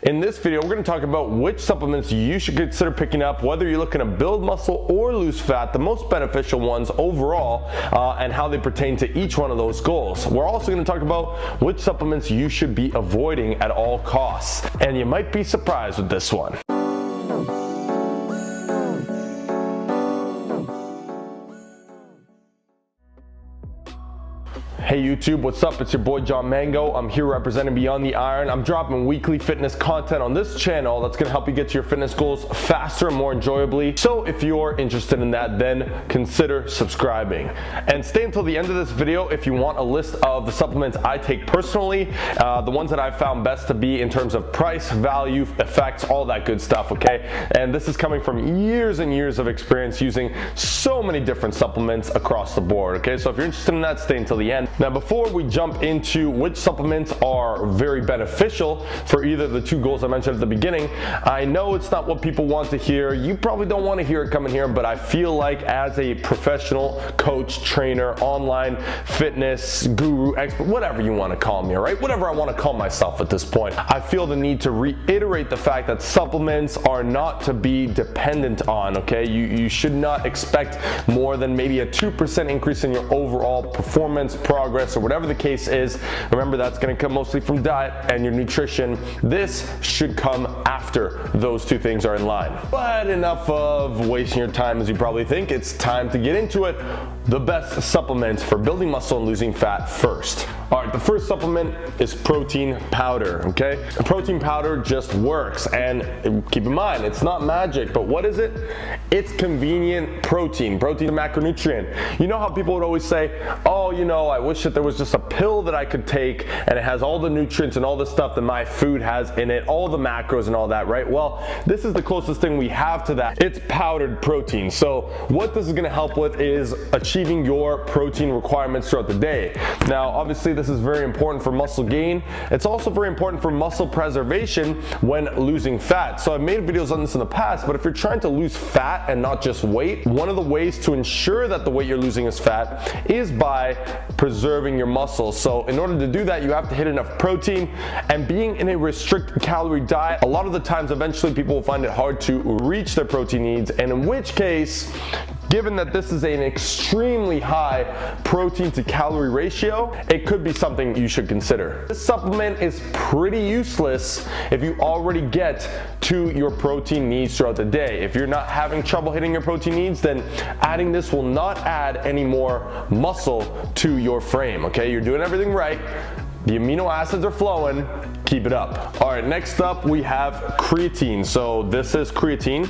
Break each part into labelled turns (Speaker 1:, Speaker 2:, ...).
Speaker 1: In this video, we're going to talk about which supplements you should consider picking up, whether you're looking to build muscle or lose fat, the most beneficial ones overall, and how they pertain to each one of those goals. We're also going to talk about which supplements you should be avoiding at all costs. And you might be surprised with this one. Hey YouTube, what's up? It's your boy John Mango. I'm here representing Beyond the Iron. I'm dropping weekly fitness content on this channel that's gonna help you get to your fitness goals faster and more enjoyably. So if you're interested in that, then consider subscribing. And stay until the end of this video if you want a list of the supplements I take personally, the ones that I've found best to be in terms of price, value, effects, all that good stuff, okay? And this is coming from years and years of experience using so many different supplements across the board, okay? So if you're interested in that, stay until the end. Now, before we jump into which supplements are very beneficial for either of the two goals I mentioned at the beginning, I know it's not what people want to hear. You probably don't want to hear it coming here, but I feel like as a professional coach, trainer, online fitness guru, expert, whatever you want to call me, all right? Whatever I want to call myself at this point, I feel the need to reiterate the fact that supplements are not to be dependent on, okay? You should not expect more than maybe a 2% increase in your overall performance, progress, or whatever the case is. Remember, that's going to come mostly from diet and your nutrition. This should come after those two things are in line. But enough of wasting your time as you probably think. It's time to get into it. The best supplements for building muscle and losing fat first. All right, the first supplement is protein powder, okay? A protein powder just works, and keep in mind, it's not magic, but what is it? It's convenient protein. Protein is a macronutrient. You know how people would always say, oh, you know, I wish that there was just a pill that I could take and it has all the nutrients and all the stuff that my food has in it, all the macros and all that, right? Well, this is the closest thing we have to that. It's powdered protein. So what this is gonna help with is achieving your protein requirements throughout the day. Now, obviously, this is very important for muscle gain. It's also very important for muscle preservation when losing fat. So I've made videos on this in the past, but if you're trying to lose fat and not just weight, one of the ways to ensure that the weight you're losing is fat is by preserving your muscles. So in order to do that, you have to hit enough protein, and being in a restricted calorie diet, a lot of the times eventually people will find it hard to reach their protein needs, and in which case, given that this is an extremely high protein to calorie ratio, it could be something you should consider. This supplement is pretty useless if you already get to your protein needs throughout the day. If you're not having trouble hitting your protein needs, then adding this will not add any more muscle to your frame, okay? You're doing everything right. The amino acids are flowing. Keep it up. All right, next up we have creatine. So this is creatine.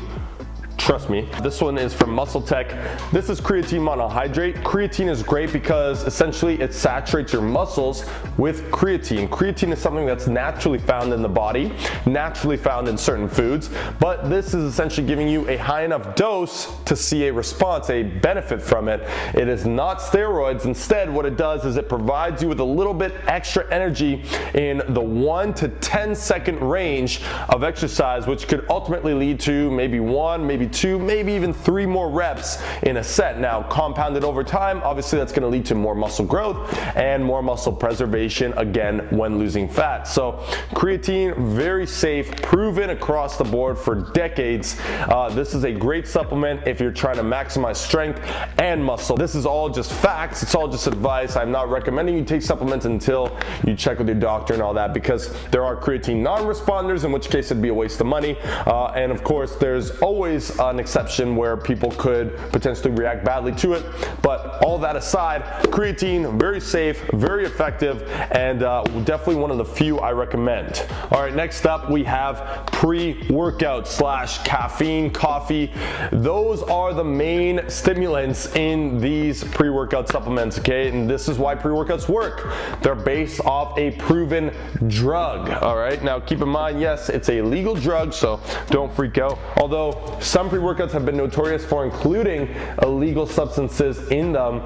Speaker 1: Trust me. This one is from Muscle Tech. This is creatine monohydrate. Creatine is great because essentially it saturates your muscles with creatine. Creatine is something that's naturally found in the body, naturally found in certain foods, but this is essentially giving you a high enough dose to see a response, a benefit from it. It is not steroids. Instead, what it does is it provides you with a little bit extra energy in the 1 to 10 second range of exercise, which could ultimately lead to maybe 1, maybe 2, maybe even 3 more reps in a set. Now, compounded over time, obviously that's going to lead to more muscle growth and more muscle preservation, again, when losing fat. So creatine, very safe, proven across the board for decades. This is a great supplement if you're trying to maximize strength and muscle. This is all just facts. It's all just advice. I'm not recommending you take supplements until you check with your doctor and all that, because there are creatine non-responders, in which case it'd be a waste of money. And of course, there's always an exception where people could potentially react badly to it. But all that aside, creatine, very safe, very effective, and definitely one of the few I recommend. All right, next up we have pre-workout / caffeine, coffee. Those are the main stimulants in these pre-workout supplements, okay? And this is why pre-workouts work. They're based off a proven drug, all right? Now keep in mind, yes, it's a legal drug, so don't freak out. Although some pre-workouts have been notorious for including illegal substances in them,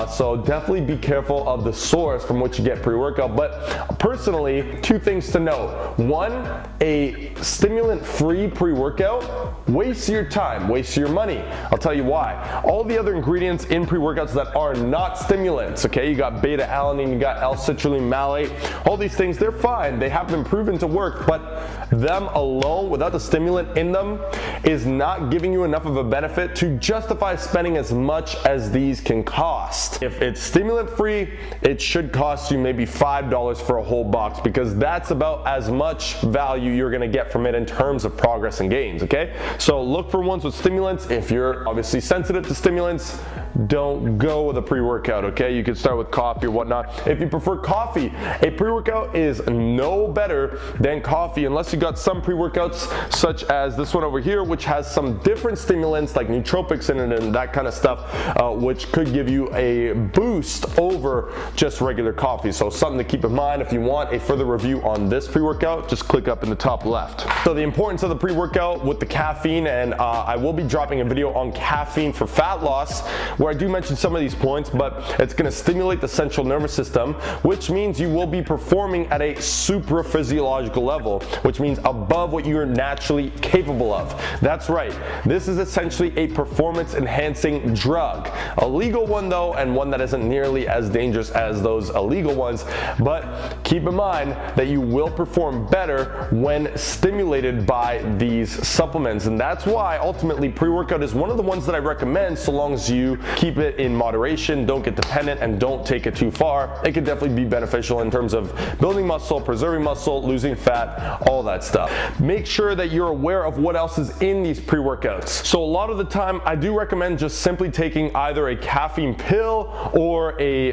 Speaker 1: so definitely be careful of the source from which you get pre-workout. But personally, two things to note. One, a stimulant-free pre-workout wastes your time, wastes your money. I'll tell you why. All the other ingredients in pre-workouts that are not stimulants, okay, you got beta-alanine, you got L-citrulline malate, all these things, they're fine. They have been proven to work, but them alone, without the stimulant in them, is not giving you enough of a benefit to justify spending as much as these can cost. If it's stimulant-free, it should cost you maybe $5 for a whole box, because that's about as much value you're gonna get from it in terms of progress and gains, okay? So look for ones with stimulants. If you're obviously sensitive to stimulants, don't go with a pre-workout, okay? You can start with coffee or whatnot. If you prefer coffee, a pre-workout is no better than coffee, unless you got some pre-workouts such as this one over here, which has some different stimulants like nootropics in it and that kind of stuff, which could give you a boost over just regular coffee. So something to keep in mind. If you want a further review on this pre-workout, just click up in the top left. So the importance of the pre-workout with the caffeine, and I will be dropping a video on caffeine for fat loss, where I do mention some of these points, but it's going to stimulate the central nervous system, which means you will be performing at a supraphysiological level, which means above what you're naturally capable of. That's right. This is essentially a performance enhancing drug. A legal one though, and one that isn't nearly as dangerous as those illegal ones, but keep in mind that you will perform better when stimulated by these supplements, and that's why ultimately pre-workout is one of the ones that I recommend, so long as you keep it in moderation, don't get dependent, and don't take it too far. It can definitely be beneficial in terms of building muscle, preserving muscle, losing fat, all that stuff. Make sure that you're aware of what else is in these pre-workouts. So a lot of the time I do recommend just simply taking either a caffeine pill or a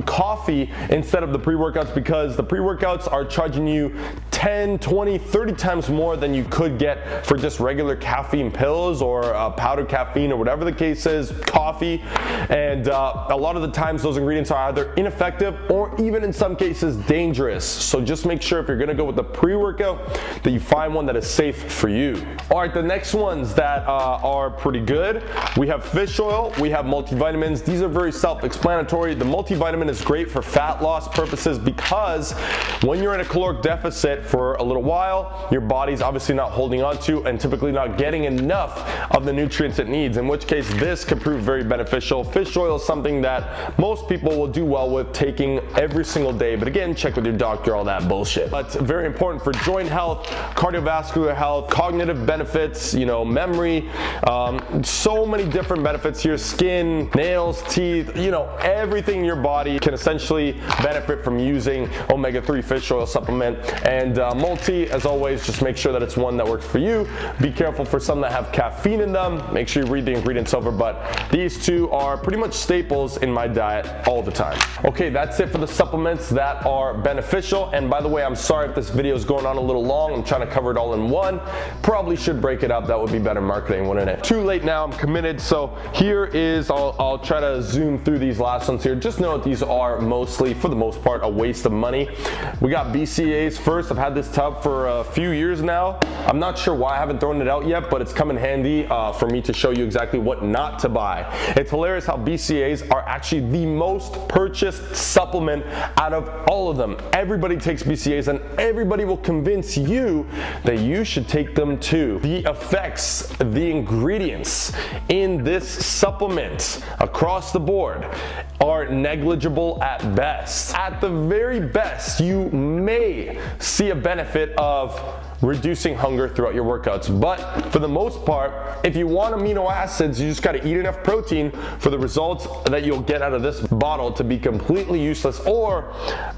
Speaker 1: coffee instead of the pre-workouts, because the pre-workouts are charging you 10, 20, 30 times more than you could get for just regular caffeine pills or powdered caffeine or whatever the case is, coffee. And a lot of the times those ingredients are either ineffective or even in some cases dangerous. So just make sure if you're gonna go with the pre-workout that you find one that is safe for you. All right, the next ones that are pretty good, we have fish oil, we have multivitamins. These are very self-explanatory. The multivitamin is great for fat loss purposes because when you're in a caloric deficit for a little while, your body's obviously not holding on to and typically not getting enough of the nutrients it needs, in which case this could prove very beneficial. Fish oil is something that most people will do well with taking every single day, but again, check with your doctor, all that bullshit. But very important for joint health, cardiovascular health, cognitive benefits, you know, memory, so many different benefits here, skin, nails, teeth, you know, everything in your body can essentially benefit from using omega-3 fish oil supplement. And multi, as always, just make sure that it's one that works for you. Be careful for some that have caffeine in them. Make sure you read the ingredients over, but these two are pretty much staples in my diet all the time. Okay, that's it for the supplements that are beneficial. And by the way, I'm sorry if this video is going on a little long. I'm trying to cover it all in one. Probably should break it up. That would be better marketing, wouldn't it? Too late now, I'm committed. So here is, I'll try to zoom through these last ones here. Just know that these are mostly, for the most part, a waste of money. We got BCAAs first. I've had this tub for a few years now. I'm not sure why I haven't thrown it out yet, but it's come in handy for me to show you exactly what not to buy. It's hilarious how BCAAs are actually the most purchased supplement out of all of them. Everybody takes BCAAs and everybody will convince you that you should take them too. The effects, the ingredients in this supplement across the board are negligible at best. At the very best, you may see a benefit of reducing hunger throughout your workouts. But for the most part, if you want amino acids, you just gotta eat enough protein for the results that you'll get out of this bottle to be completely useless, or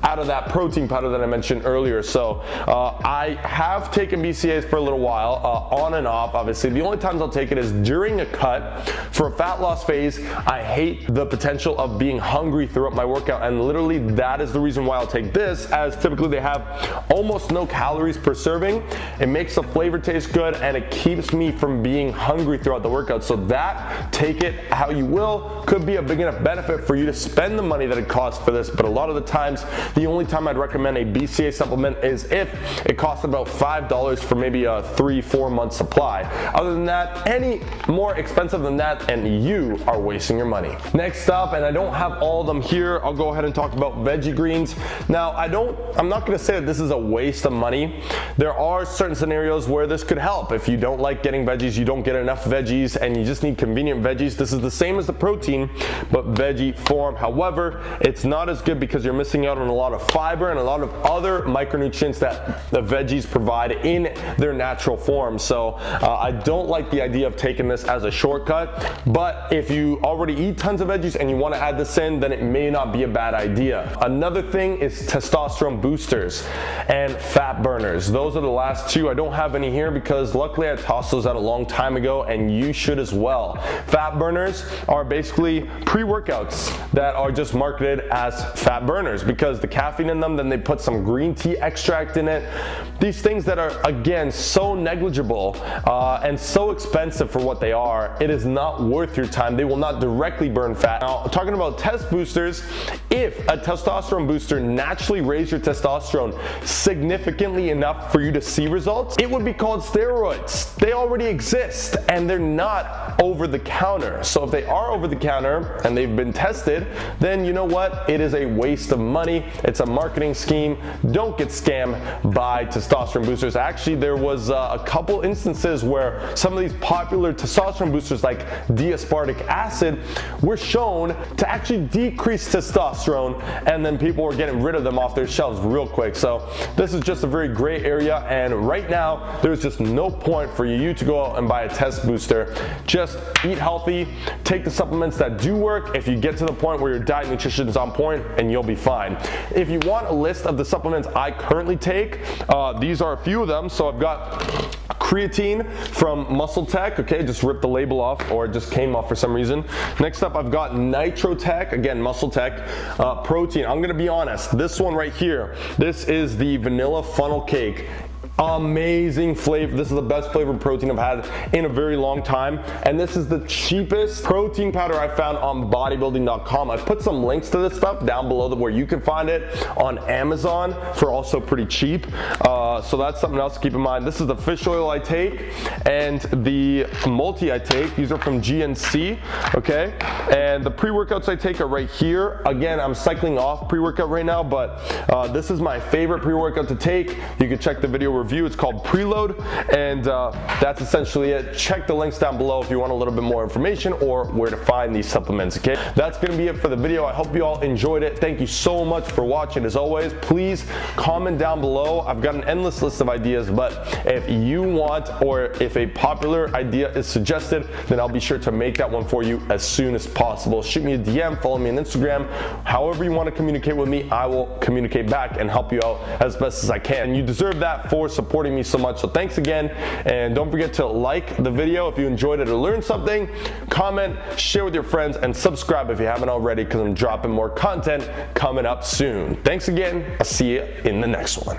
Speaker 1: out of that protein powder that I mentioned earlier. So I have taken BCAAs for a little while, on and off, obviously. The only times I'll take it is during a cut. For a fat loss phase, I hate the potential of being hungry throughout my workout, and literally that is the reason why I'll take this, as typically they have almost no calories per serving, It makes the flavor taste good, and it keeps me from being hungry throughout the workout. So that, take it how you will, could be a big enough benefit for you to spend the money that it costs for this. But a lot of the times, the only time I'd recommend a BCAA supplement is if it costs about $5 for maybe a 3-4 month supply. Other than that, any more expensive than that, and you are wasting your money. Next up, and I don't have all of them here, I'll go ahead and talk about veggie greens. Now, I'm not gonna say that this is a waste of money. There are certain scenarios where this could help. If you don't like getting veggies, you don't get enough veggies, and you just need convenient veggies, this is the same as the protein, but veggie form. However, it's not as good because you're missing out on a lot of fiber and a lot of other micronutrients that the veggies provide in their natural form. So I don't like the idea of taking this as a shortcut, but if you already eat tons of veggies and you want to add this in, then it may not be a bad idea. Another thing is testosterone boosters and fat burners. Those are the last two. I don't have any here because luckily I tossed those out a long time ago, and you should as well. Fat burners are basically pre-workouts that are just marketed as fat burners because the caffeine in them, then they put some green tea extract in it. These things that are, again, so negligible and so expensive for what they are, it is not worth your time. They will not directly burn fat. Now, talking about test boosters, if a testosterone booster naturally raised your testosterone significantly enough for you to see results, it would be called steroids. They already exist, and they're not over the counter. So if they are over the counter and they've been tested, then you know what? It is a waste of money. It's a marketing scheme. Don't get scammed by testosterone boosters. Actually, there was a couple instances where some of these popular testosterone boosters like D-aspartic acid were shown to actually decrease testosterone, and then people were getting rid of them off their shelves real quick. So this is just a very gray area, and right now there's just no point for you to go out and buy a test booster. Just eat healthy, take the supplements that do work. If you get to the point where your diet and nutrition is on point, and you'll be fine. If you want a list of the supplements I currently take, these are a few of them. So I've got creatine from Muscle Tech. Okay, just ripped the label off, or it just came off for some reason. Next up, I've got Nitro Tech, again, Muscle Tech, protein. I'm gonna be honest, this one right here, this is the vanilla funnel cake. Amazing flavor. This is the best flavored protein I've had in a very long time, and this is the cheapest protein powder I found on bodybuilding.com. I put some links to this stuff down below where you can find it on Amazon for also pretty cheap. So that's something else to keep in mind. This is the fish oil I take and the multi I take. These are from GNC, okay? And the pre-workouts I take are right here. Again, I'm cycling off pre-workout right now, but this is my favorite pre-workout to take. You can check the video review. It's called Preload, and that's essentially it. Check the links down below if you want a little bit more information or where to find these supplements, okay? That's gonna be it for the video. I hope you all enjoyed it. Thank you so much for watching. As always, please comment down below. I've got an endless list of ideas, but if you want, or if a popular idea is suggested, then I'll be sure to make that one for you as soon as possible. Shoot me a DM, follow me on Instagram. However you want to communicate with me, I will communicate back and help you out as best as I can. And you deserve that for supporting me so much. So thanks again, and don't forget to like the video if you enjoyed it or learned something, comment, share with your friends, and subscribe if you haven't already, because I'm dropping more content coming up soon. Thanks again. I'll see you in the next one.